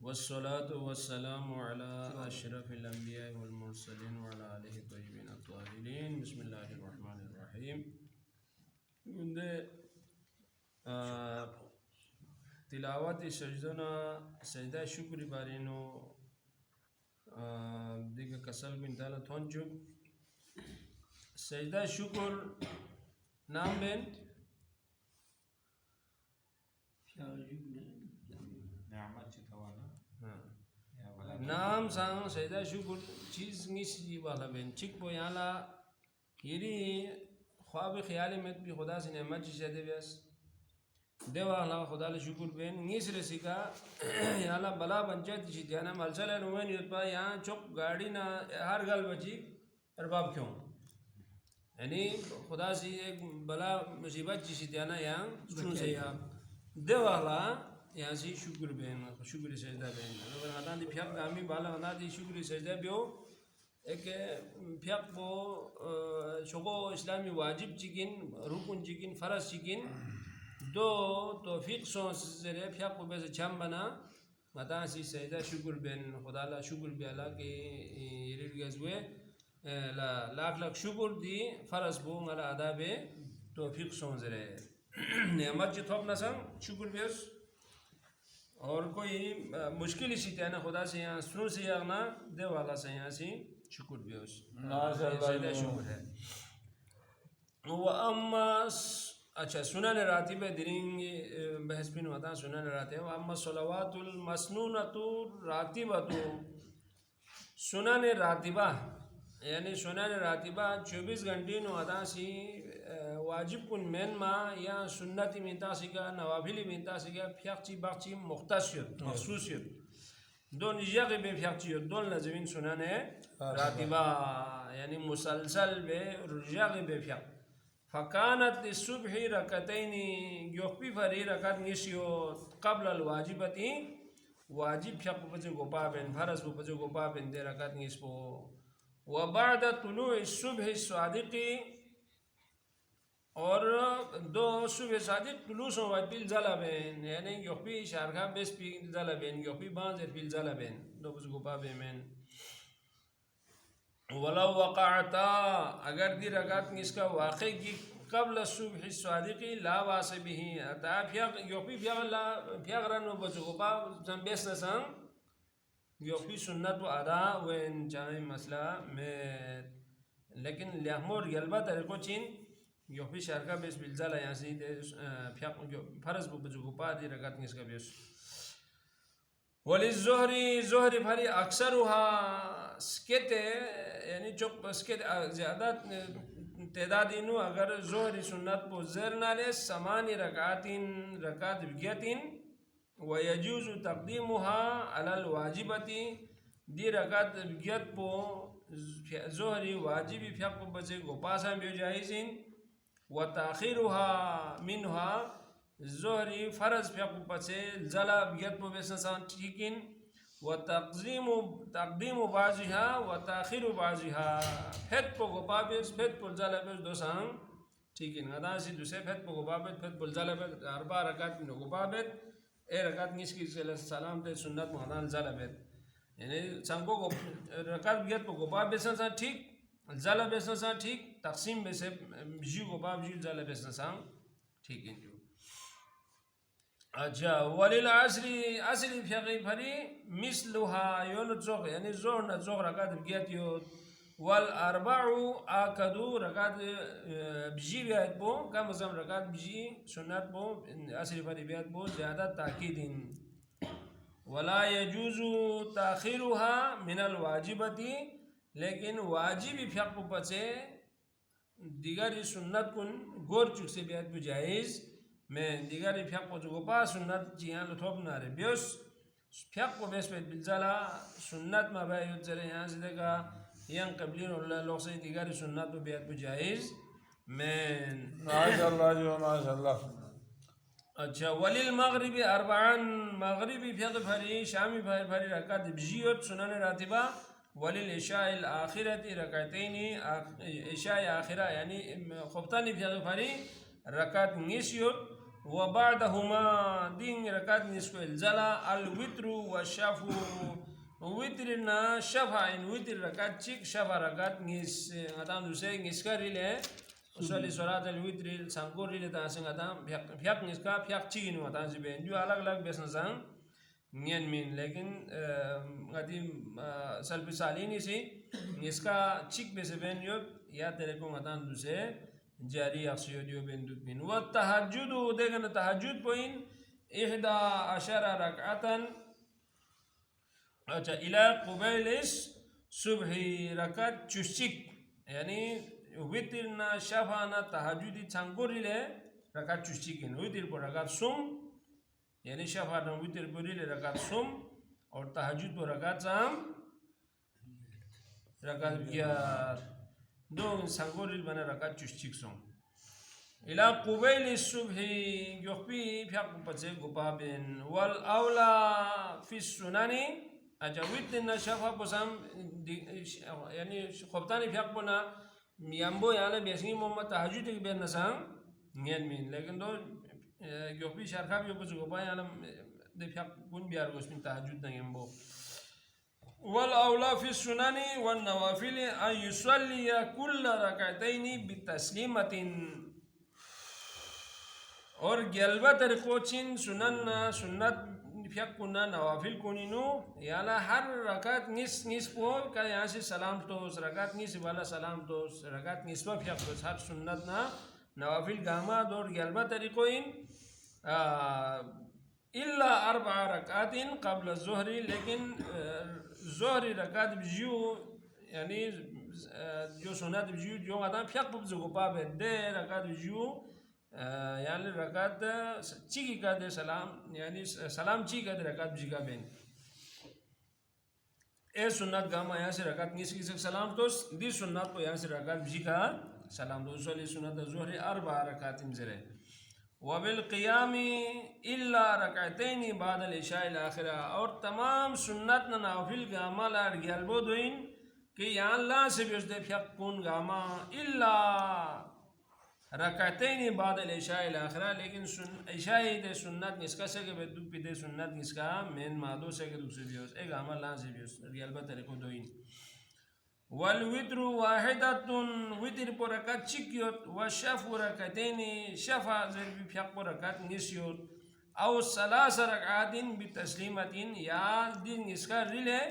वस्सलातु वस्सलामु अला अशरफिल अंबिया वल मुरसलीन व अला आलिहि तय्यिबीन अत्ताहिरीन बिस्मिल्लाहिर रहमानिर रहीम। गुंदे तिलावत सजदना सजदा शुक्र बारिनो दिग कसल बिन ताला थोंचुक सजदा शुक्र नाम बेन नाम सांग सजदा शुक्र चीज निसी वाला बेन चिक बो याला यदि ख्वाब ख्याल में भी खुदा से नेमत चीज़ दे बस देवा अल्लाह खुदा ले शुक्र बेन निस रसिका याला बला पंचायत चीज़ जाना मलसल नुवन युद्ध यहाँ चुप गाड़ी ना हर गल बची अरबाब क्यों यानी खुदा से एक बला मुसीबत चीज़ जाना यहाँ सुन से या देवा अल्लाह यहाँ से शुक्र बेन शुक्र सजदा बेन अगर हटा दी फ्याक गामी बाला हटा दी शुक्र सजदा बियो एक फ्याक बो शोको इस्लामी वाजिब चिकिन रुकुन चिकिन फ़रज़ चिकिन दो तौफीक सो ज़रे फ्याक को बेस छम बना मता सी सजदा शुक्र बेन खुदा ला शुक्र बियाला के ये गज़वे ला लाख लाख शुक्र दी फ़रज़ बो मला अदा बे तौफीक सो ज़रे नेमत जितोब नसम शुक्र बेस और कोई मुश्किल इसी तरह खुदा से यहाँ सुन से ना दे वाला से यहाँ से शुक्र भी उस शुक्र है वो अम्मा अच्छा सुनन रातिब दिनेंगे बहस बिन होता सुनन रातिब वो अम्मा सलावातुल मसनूनतु रातिबतु सुनन रातिबा यानी सुनन रातिबा 24 घंटे नो अदा सी वाजिब कुन मेन मा या सुन्नती मिनता सिका नवाफिली मिनता सिका फ्याक्ची बाक्ची मुख्तसियत मखसूसियत दोन यगे बे फ्याक्चियत दोन लजमिन सुनाने रातिबा यानी मुसलसल बे यगे बे फ्याक फकानत सुबह रकतैनी योफी फरी रकत निशियो कबल अलवाजिबती वाजिब फ्याक बजे गोपा बेन फरज बजे गोपा बेन दे रकत निस्पो व बाद तुलू सुबह स्वादिकी और दो सुबह सादिक तुलूसों वापिल जला बेन यानी योपी शारखा बेस पिल जला बेन योपी बांझ पिल जला बेन दो बस गोपा बेन वला वक़अता अगर दी रकात इसका वाक़ई की कबल सुबह स्वादिकी ला वासे भी अता फिया योपी फिया ला फिया रनो बस गोपा जम बेस नसंग योपी सुन्नत व अदा वन चाहे मसला में लेकिन लियामोर यलबा तरीक़ों चीन योपी शारका बेस बिल्ज़ाला यहाँ से फ्याक फरज बजू गोपा दी रकात इसका बेस वली जोहरी भरी अक्सर वहाँ स्केते यानी चौक स्केत ज़्यादा तेदादीनु अगर जोहरी सुन्नत पो ज़र नाले समानी रकातिन रकात विज्ञातिन वयजूज़ तक़दीमुहा अलल वाजिबती दी रकात विज्ञात पो जोहरी वाजिबी फ्याक पो बजे गोपा सा भी जायज़िन व ताख़िरुहा मिनहा जोहरी फ़रज़ फ्याक पचे जला बियत पो बेसन ठीकिन व तक़दीमु बाज़िहा व ताख़िरु बाज़िहा फेत पो गोपा बेस फेत पो जला बेस दो सांग ठीकिन अदा सी दूसरे फेत पो गोपा बेस फेत पो जला बेस अरबा रकात में गोपा बेस ए रकात निस्की सलाम ते सुन्नत महादान जला बेस यानी संगो रकात बियत पो गोपा बेसन सा ठीक जला बेसन सा ठीक तकसीम में से जी गोपा जी जला बेसन सा ठीक है जो अच्छा वलील असली फ्याक़ी फरी मिसलुहा योन जोग यानी जोर न जोग रकात बियत यो वल अरबाउ आकदू रकात बिजी बियत बो कम अज़म रकात बिजी सुन्नत बो असली फरी बियत बो ज़्यादा ताकीदिन वला यजूज़ु ताख़िरुहा मिनल वाजिबती लेकिन वाजिबी फ्याक पचे दिगारी सुन्नत कुन गोर चुक से बियत भी जायज़ में दिगारी फ्याक पो गोपा सुन्नत जियां लुथोब नारे बियोस फ्याक पो बेस पे बिल्ज़ाला सुन्नत में भाई जरे यहाँ से देखा यंग कबलीन लोग से दिगारी सुन्नत पे बियत भी जायज़ में माशाअल्लाह जो माशाअल्लाह अच्छा वलील मगरिबी अरबान मगरिबी फ्याक फरी शामी फरी रकात बिजियत सुनन रातिबा वलील इशाइल आखिरती रकातैनी इशाई आखिरा यानी खुफ्तानी फ्याक फरी रकात निसियत وبعدهما دين ركعت نصف الجلا الوتر والشفع وترنا شفع إن وتر ركعت شيك شفع ركعت نص غدام دوسي نسكاري له وصلي صلاة الوتر سانكوري له تاسين غدام بياك نسكا بياك تشين غدام زبين جو अलग अलग बेसनसां नियन में लेकिन गदीम सल्फी सालीनी से इसका चिक बेसबेन यो या तेरे को गदान दूसरे जारी अक्सियो दियो बेंदुक बिन व तहज्जुद देगन तहज्जुद पोइन 11 रकातन अच्छा इला कुबैलिस सुबही रकात चुशिक यानी वितिरना शफाना तहज्जुदी चांगोरिले रकात चुशिकिन वितिर पर रकात सुम यानी शफाना वितिर बोरिले रकात सुम और तहज्जुद पर रकात जाम रकात बियार दो सांगोरिल बना रकात चुशिक सों इला कुबैलिस सुबही योपी फियाक पचे गुपाबिन वल औला फिस सुनानी अजवितना शफा पोसाम यानी खपतानी फियाक पोना मियाम्बो याले बेसिंग मोहम्मद तहज्जुद के बेन नसांग नियन में लेकिन दो योपी शरखा भी उपज गोपा याले दे फियाक कुन बियार गोस्मिन तहज्जुद नयम्बो वल औला फिस सुनानी वन नवाफिल अन युसल्ली कुल्ल रकातैनी बितस्लीमतिन और गलबा तरीकोचिन सुन्नत फियाक कुन्ना नवाफिल कुनिनु याला हर रकात निस पो का यहाँ से सलाम तो रकात निस वाला सलाम तो रकात निस्बा फियाक तो हर सुन्नत ना नवाफिल गामा और गलबा तरीकोइन इल्ला 4 रकातिन कबल ज़ुहरी लेकिन ज़ुहरी रकात बिजू यानी जो सुन्नत बिजू जो आदम फियाक बुज़ गोपा बेदे रकात बिजू यानी रकात चीकी का दे सलाम यानी सलाम ची का दे रकात बिजी का बेन ए सुन्नत गामा यहाँ से रकात निस की सलाम तो दी सुन्नत को यहाँ से रकात बिजी का सलाम तो उसवाली सुन्नत ज़ुहरी 4 रकातिन जरे वबिल क़ियामी इल्ला रकातैनी बादल इशाए आखिरा और तमाम सुन्नत नवाफिल गामा लार गलबो दोइन कि यहाँ ला से भी उसदे फियाक कुन गामा इल्ला रकातैनी बादल इशाए आखिरा लेकिन इशाए दे सुन्नत निस्का से के बेदुक पिदे सुन्नत निस्का मेन मादो से के दूसरे भी उस एक गामा ला से भी उस गलबा तरीको दोइन वल वित्रु वाहिदतुन वित्र पर रकात चिकियोत व शफु रकातैनी शफा ज़रबी फियाक पर रकात निस्योत औ सलास रकातिन बितस्लीमतिन या दिन इसका रिले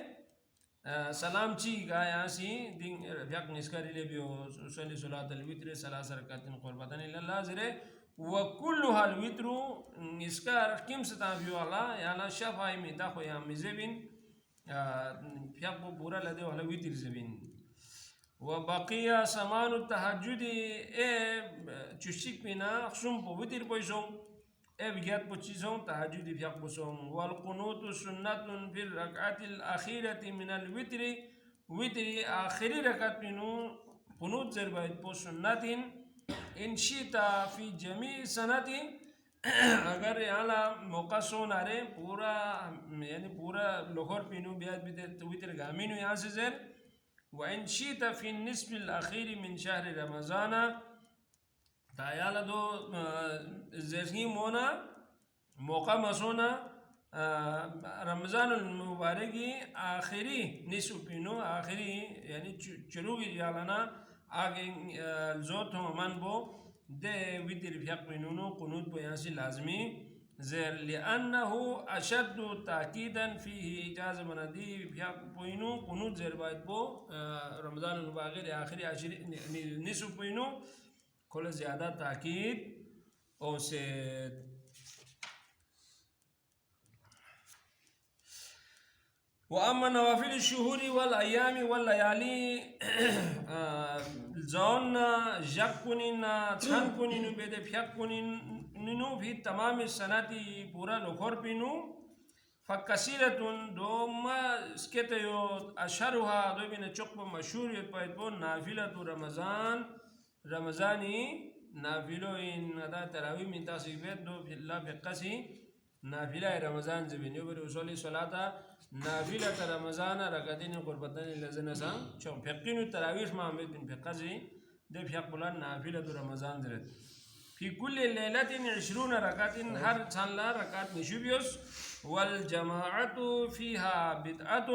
सलाम ची का यहाँ से दिन फियाक निस्का रिले भी हो उसली सलात अलवित्र सलास रकातिन क़ुरबतन इल्ला ज़रे व कुल्लु हल वित्रु निस्का किम सता भी वाला याला शफा इमिता को यहाँ मिज़ेबिन फियाक को पूरा लदे वाला वित्र ज़बिन व बकिया समान तहज्जुदी ए चुशिक बिना सुम पो वित्र पोइसों ए बिगात पोचिसों तहज्जुदी फियाक पोसों वल कुनूत सुन्नतुन फिर रकातिल आखिरति मिनल वित्री वित्री आखिरी रकात बिनु कुनूत ज़रबाइत पो सुन्नतिन इंशिता फी जमी सनतिन अगर यहाँ मौका सो नारे पूरा यानी पूरा लोहर पिनु बियात बिते वित्र गामिनु यहाँ से ज़र वइन शीता फी निस्बिल आखिरी मिन शहर रमज़ाना तायाला दो ज़रही मोना मौका मसोना रमज़ान मुबारकी आखिरी निस्ब पिनो आखिरी यानी चलूगी जालाना आगे जोत हो अमन बो दे वितिर फियाक पिनो कुनूत बो यहाँ से लाजमी ज़ेर लिअन्नहु अशद्दु ताकीदन फीही इजाज़ बनदी फियाक पोइनु कुनूत ज़ेर बायद बो रमज़ान मुबारक आखिरी आशिरी निस्ब पोइनु खोल ज़्यादा ताकीद ओसे व अम्मा नवाफिल शुहूरी वल अय्यामी वल लयाली ज़ौन जक कुनिना छन कुनिनु बेदे फियाक कुनिनु भी तमाम सनाती पूरा लोखोर पिनु फ़कसीरतुन दोमा स्केते यो अशरुहा दो बिन चुक मशहूर ये पैदो नाफिलतु रमज़ानी नाफिलो इन अदा तरावी में तासीबेत दो फिल्ला फ़कसी नाफिला रमज़ान ज़बीन यो बरे उसली सलाता नाफिला रमज़ान रकातिन क़ुरबतन लज़ना सा चौ फ़कीनु तरावीश मामद बिन फ़कसी दे फ़ियाक बुला नाफिला रमज़ान ज़रत في كل ليلة 20 ركعة هر صلى ركعة نشوبيوس والجماعة فيها بدعة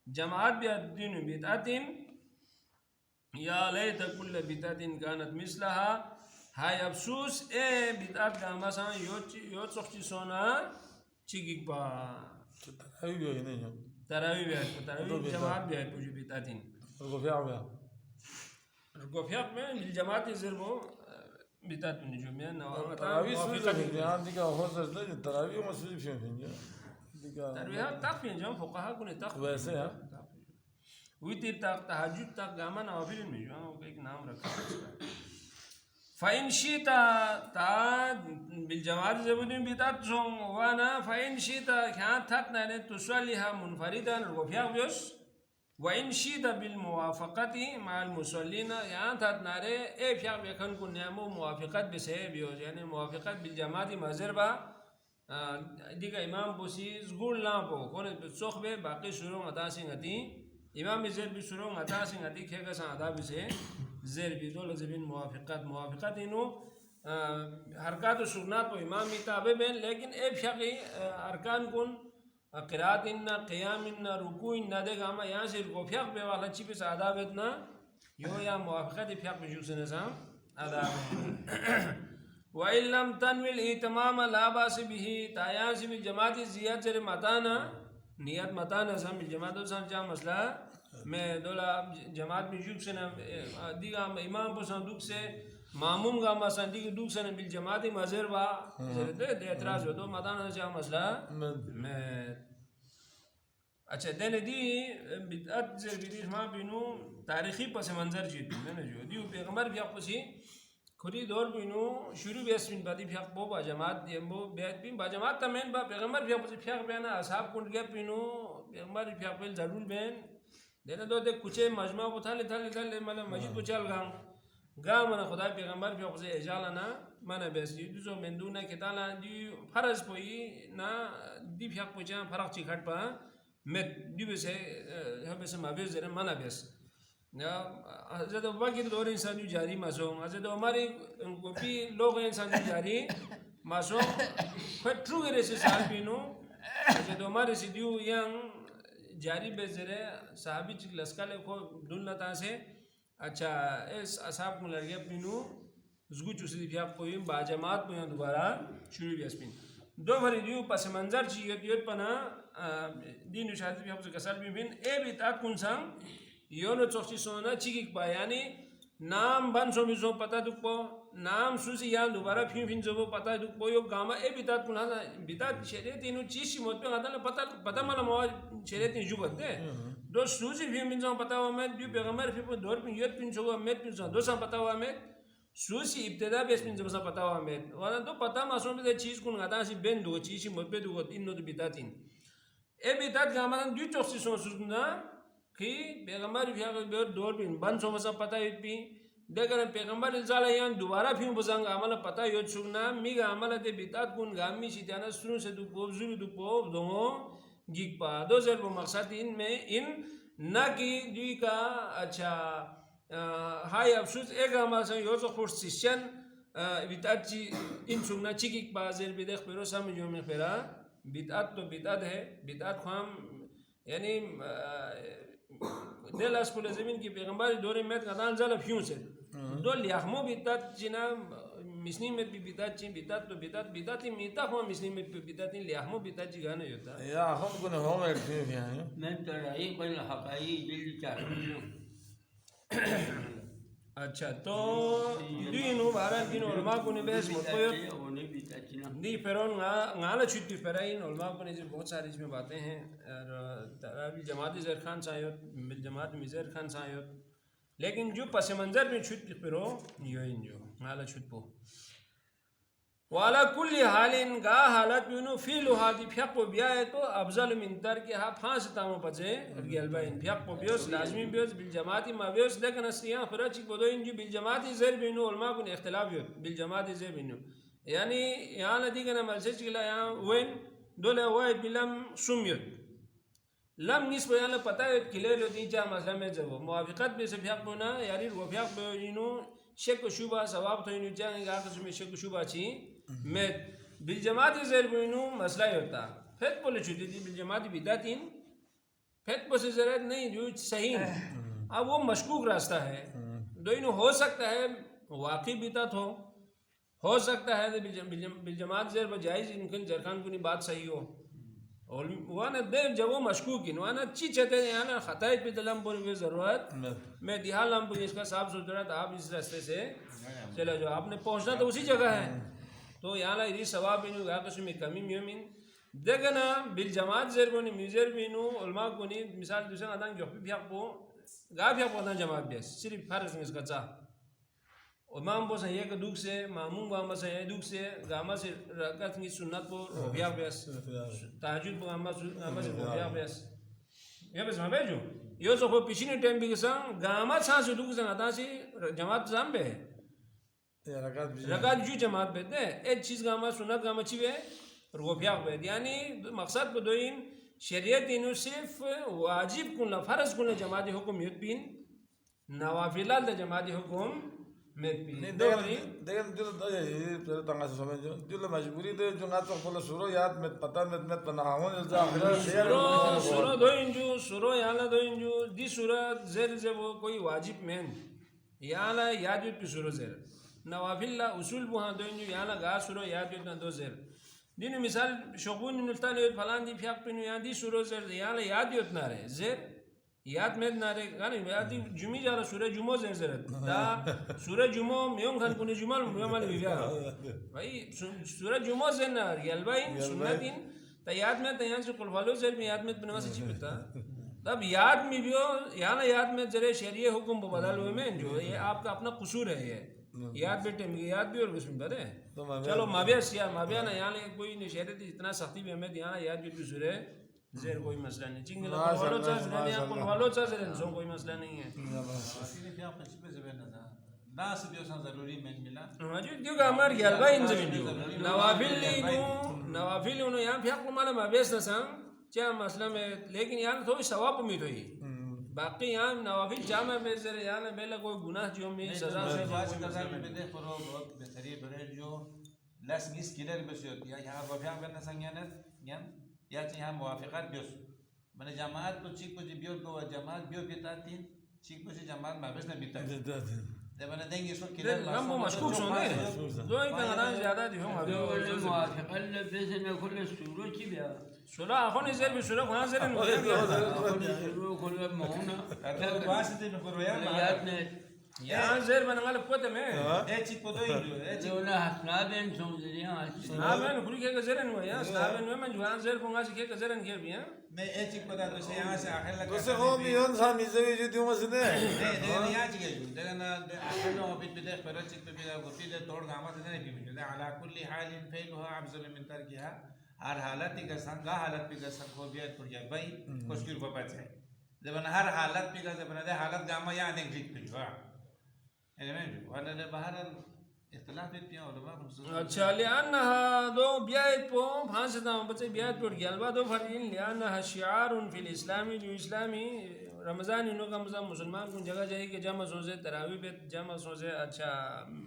جماعات بيدين بدعة يا ليت كل بدعة كانت مثلها هاي أبسوس بدعة مثلا يوتسوكي سونا تشيكيك با أيوة يعني تراوي جماعات بيجي بدعة الغفيع بها الغفيع من الجماعات يزربو بدعة نجوم يعني التراويح سوزة في عندك هو سوزة التراويح ما سوزة في فين ترويها تقفين جم فقهاء كوني تقفين وैसे है ويتي تهجد تق جاما نوافل المجمع وكيك نام ركع فإن شئت تا بالجواز زبدين بتاتهم وانا فإن شئت كانت تتنا تصليها منفردا وفيها بيوس وإن شئت بالموافقة مع المصلين يعني تتناري إيه فيها بيكون كنيامو موافقات بسه بيوس يعني موافقات بالجماعة مزربا ديكا إمام بوسي زغول لامبو كون بتصخبه باقي شروع غتاسي غتي إمام زير بشروع غتاسي غتي كيكا ساندا بسه زير بيدول زبين موافقات إنه حركات السنات وإمام يتابع بين لكن إيه فيها أركان كون قراءة إن قيام إن ركوع إن ده كما ياسر كوفيا بيوالا تشيب سادابتنا يو يا موافقة فيها بجوسنا سام آداب وإن لم تنوي الإتمام لا بأس به تاياس بالجماعة زيادة سر متانا نيات متانا سام الجماعة سام جام مسلا میں دولا جماعت میں جوک سنا دیگا امام پسند دوک سے معموم کا مسند دیگا دوک سنا بالجماعت مذہر با دے اعتراض ہو تو متانا جام مسلا میں اچھا دین دی بدعت زر بدیش ما بینو تاریخی پس منظر جیت میں جو دیو پیغمبر بھی اپسی خودی دور بینو شروع بیس بین بعدی فیق بو با جماعت دیمبو بیت بین با جماعت تمین با پیغمبر بھی اپسی فیق بینا اصحاب کن گپ بینو پیغمبر فیق بیل ضرور بین دینا دو دے کچھ مجمع کو تھالے مطلب مسجد کو چل گا منا خدا پیغمبر فیق اپسی اجالنا منا بیس دیو جو مندونا کتالا دیو فرض پوئی نا دی فیق پوچا فرق چی کھٹ پا met die we hebben ze maar weer zeggen manna bes ja als het ook wat door insan nu jari maso als het हमारी कोई लोग इंसान nu jari maso फिर true है से साल बिनो als het हमारे सिद्धियों yang jari bezere sahabi चिक लस्काले को दुलना तासे अच्छा इस असाब को लगे बिनो उसको चुसी दिया कोई बाजमात में दोबारा शुरू भी अस्पिन दो भरी दियो पस मंजर चाहिए दियो पना دين شهادة في حفظ كسر بين أبيت أكون سام يونو تشخصي سونا تيجي بياني نام بان سومي سوم پتا دكبو نام سوسي يان دوبارا فين زبو پتا دكبو يو غاما أبيت أكون هذا بيتات شريط إنه تيشي موت بين هذا پتا مالا مواد شريط إنه جوبت ده دو سوسي فين زوم پتا وامد دو بيغمر فين دور فين يوت فين زوم مت فين زوم دو سام پتا وامد سوسي ابتدا بس فين زوم پتا وامد وانا دو پتا ما سوم ده چیز کن هذا سي بين دو چیزی موت به دو إنه دو بيتاتين एबितात गामानं दु चोक्सी सोसुना कि पैगंबर फिर दौर बिन बन सोमसा पता युपी देखकर पैगंबर इल्जाला यान दोबारा फिर बजांग आमला पता युत सुना मिगा आमला ते बितात कुन गामी सिताना सुनु से दु पोब जुरु दु पोब दोंगो गिगपा दो जर वो मकसद इन में इन ना कि दुई का अच्छा हाई अफसोस एक आमला से यो तो खुश सिशन बितात ची इन सुना चिकिक बाजर बिदेख पेरो सामने में पेरा بدعت تو بدعت ہے بدعت خام یعنی دل اسکول زمین کی پیغمبر دوره مت قدان زل فیون سے دول یحمو بدعت جنا مسلم مت بدعت چی بدعت تو بدعت میتا خام مسلم مت بدعت یحمو بدعت جگانا ہوتا يا هم كنا هم يكفي يعني من ترى بين الحقائق بالتعليم अच्छा तो دينو باران دينو علماء كوني بس مطيب दी फिरौन गाला छुट्टी फिराइन उलमा को ने बहुत सारी इसमें बातें हैं और तरावी जमात ज़र खान सायत मिल जमात मिज़र खान सायत लेकिन जो पस मंज़र में छुट्टी फिरो यो इन जो गाला छुट्टो वाला कुल हालिन गा हालत में नो फील हादी फ्यापो बिया है तो अफजल मिनतर के हा फांस तामो पचे गलबाइन फ्यापो बियोस लाजमी बियोस बिल जमाती मा बियोस लेकिन अस्तियां फराची बोदो इन जो बिल जमाती ज़र बिनो उलमा को ने इख्तिलाफ यो बिल जमाती ज़र बिनो يعني يعني دي كنا مالسيش كلا يعني وين دولة واحد بلام سميت لم نسبة يعني پتا ہے کلے لو دي جا مثلا میں جو موافقت بے سے بھیاق بنا یاری وہ بھیاق بے انو शक शुबा सवाब तो इन जाएंगे आखिर में शक शुबा छी में बिल जमात ज़ेर बिनु मसला होता फिर बोले छुट्टी दी बिल जमात बिदातीन फिर बस ज़रूरत नहीं जो सही अब वो मशकूक रास्ता है दोनों हो सकता है वाकई बिदात हो सकता है बिल जमात ज़ेर बजाइज इनकन जरखान को बात सही हो और वाना दे जब वो मशकूक इन वाना अच्छी चलते हैं ना ख़ताई पे तलम पर भी ज़रूरत मैं दिहाल हम इसका साफ सुथरा था आप इस रास्ते से चला जाओ आपने पहुंचना तो उसी जगह है तो यहाँ ला सवाब बिनु गाकस में कमी म्यूमिन देखना बिल जमात ज़ेर बनी म्यूज़र बिनु उलमा को नहीं मिसाल दूसरा आदान जो भी आपको गाफ आपको आदान जमात बेस सिर्फ फर्ज में इसका चा इमाम बस ये का दुख से मामूम गामा से ये दुख से गामा से रकत की सुन्नत को रोबिया बेस ताजुद गामा से रोबिया बेस ये बस मैं भेजूँ यो सब को पिछले टाइम भी किसान गामा सांस दुख से आदान से जमात जाम बे रकात जो जमात बेते एक चीज़ गामा सुन्नत गामा चीज़ रोबिया बेत यानी मकसद को दो इन शरीयत इन्हों सिर्फ वाजिब कुल्ला फर्ज कुल्ला जमाती हुक्म युद्ध नवाफिला द जमाती हुक्म नहीं देख जो तो तंगा से समझ जो मजबूरी दे जो ना तो बोलो सुरो याद में पता में पनाहों जो सुरो दो इंजू सुरो याला दो इंजू दी सूरत ज़ेर से वो कोई वाजिब में याला याद युद्ध की सुरो ज़ेर नवाफिला उसूल बुहाँ दो इंजू याला गा सुरो याद युद्ध ना दो ज़ेर दिन मिसाल शगुन नुल्ता ने फलान दी फ्याक पिनु याद दी सुरो ज़ेर याला याद युद्ध ना रहे ज़ेर याद में ना रे गाने याद जुमी जा रहा सूरज जुमो ज़ेर दा सूरज जुमो म्यों खान कुने जुमाल म्यों माले विवाह भाई सूरज जुमो ज़ेर ना यलबाइन सुन्नतिन ता याद में तयान से कुलफालो ज़ेर में याद में बनवा से चिपता तब याद में भी हो याना याद में ज़रे शरीय हुक्म बदल हुए में जो ये आपका अपना कसूर है ये याद बेटे में याद भी और कुछ में बने चलो माबिया ना यहाँ कोई शरीयत इतना सख्ती में हमें यहाँ याद भी कसूर है ज़ेर कोई मसला नहीं चिंगल वालों चाह ज़रे यहाँ कुल वालों चाह ज़रे सो कोई मसला नहीं है ना सिर्फ उसना ज़रूरी में मिला मौजूद क्यों का हमारे यलबा इन ज़मीन जो नवाफिल उन्होंने यहाँ फिर आपको मालूम अभ्यास न संग क्या मसला में लेकिन यहाँ थोड़ी सवाब उम्मीद हुई बाकी यहाँ नवाफिल जामा में ज़रे यहाँ बेला कोई गुनाह जो में सज़ा से बात करता है मैं देख रहा हूँ बहुत बेहतरीन बने जो लस किस किलर बस होती है यहाँ वफ़िया करना संज्ञान यान या यहाँ मुआफ़क़त बियोस मैंने जमात तो चीक को जिबियो तो जमात बियो बिता तीन चीक को से जमात माबेस न बिता जब मैंने देंगे इसको किलर हम वो मशकूक सोने दो ही का ज़्यादा दी हम अभी मुआफ़क़त लेते से न खुले सूरज की बिया सुरा आँखों ने ज़ेर भी सुरा कहाँ ज़ेर नहीं खुले मौना अगर बात से न करो यार यहाँ ज़ेर बनगा लगता है मैं एक चीज को दो ही जो ना हसनाबेन समझलिया स्नाबेन खुली के ज़ेर नहीं हुआ यार स्नाबेन में मैं जुआन ज़ेर पंगा से के ज़ेर नहीं किया भी हैं मैं एक चीज बता दूँ यहाँ से आखिर लगा तो से हो मियों सामी से जो दियो मसने नहीं यहाँ चीज़ है देखा ना आखिर लोग अभी भी देख पर चीज पे भी गोती दे तोड़ गामा से नहीं भी मिले अला कुल्ली हाल इन फेल हुआ आप ज़मीन में तर किया हर हालत ही का संग हालत भी का संग हो गया तो यार भाई कुछ क्यों बात है जब हर हालत भी का जब ना हालत गामा यहाँ नहीं जीत भी हुआ अच्छा लियानहा दो ब्यायत पो फांस दाम बच्चे ब्यायत पड़ गया अलबा दो फरीन लियानहा शिआर उन फिल इस्लामी जो इस्लामी रमज़ान इन्हों का मज़ा मुसलमान को जगह जाए कि जमा सोचे तरावी पे जमा सोचे अच्छा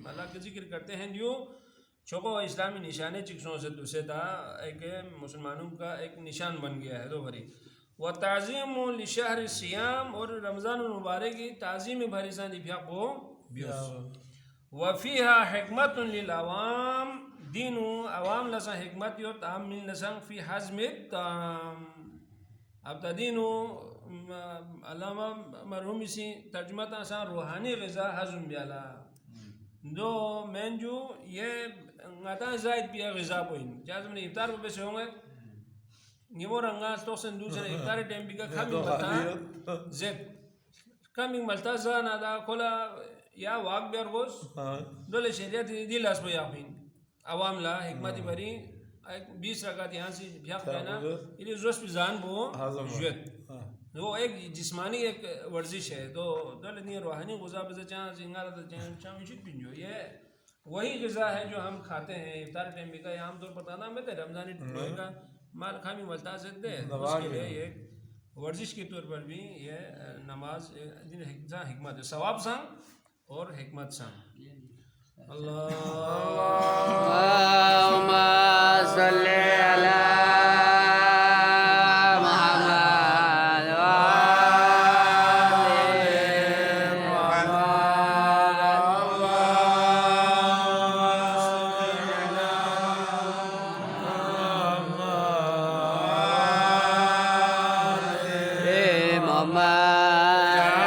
अल्लाह के जिक्र करते हैं जो चौको इस्लामी निशाने चिक्सों से दूसरे था एक मुसलमानों का एक निशान बन गया है दो भरी व ताज़ीम लिशहर सियाम और रमज़ान मुबारक की ताज़ीम भरी सा दिफिया को वफ़ीहा हिकमत लिलअवाम दीनु अवाम लसा हिकमत यो ताम मिल लसंग फ़ी हज़्म ताम अब तदीनु अल्लामा मरहूम इसी तर्जुमा तासा रूहानी ग़िज़ा हज़्म बियाला दो मेंजू ये ngata zaid pia ग़िज़ा पोइन जैसे मैंने इफ्तार पे से होंगे ये वो रंगा तो संदूर से इफ्तार टाइम भी का खामी बता जेड खामी मल्ता जाना दा कोला या वाक बेरगोस दोले शरीयत दिलास पे याफिन आवाम ला हिकमत भरी 20 रकात यहाँ से भ्याक देना ये जोश पे जान वो जुएत वो एक जिस्मानी एक वर्जिश है तो दोले नहीं रूहानी ग़िज़ा पे चाह सिंगारा तो चाह मिशित पिंजो ये वही ग़िज़ा है जो हम खाते हैं इफ्तार टाइम भी का आम तौर पर ताना में तो रमज़ानी टुकड़े का माल खामी मलता से दे उसके लिए ये वर्जिश के तौर पर भी ये नमाज दिन हिकमत है सवाब संग और हिकमत सां अल्लाह اللهم صل على محمد وآل محمد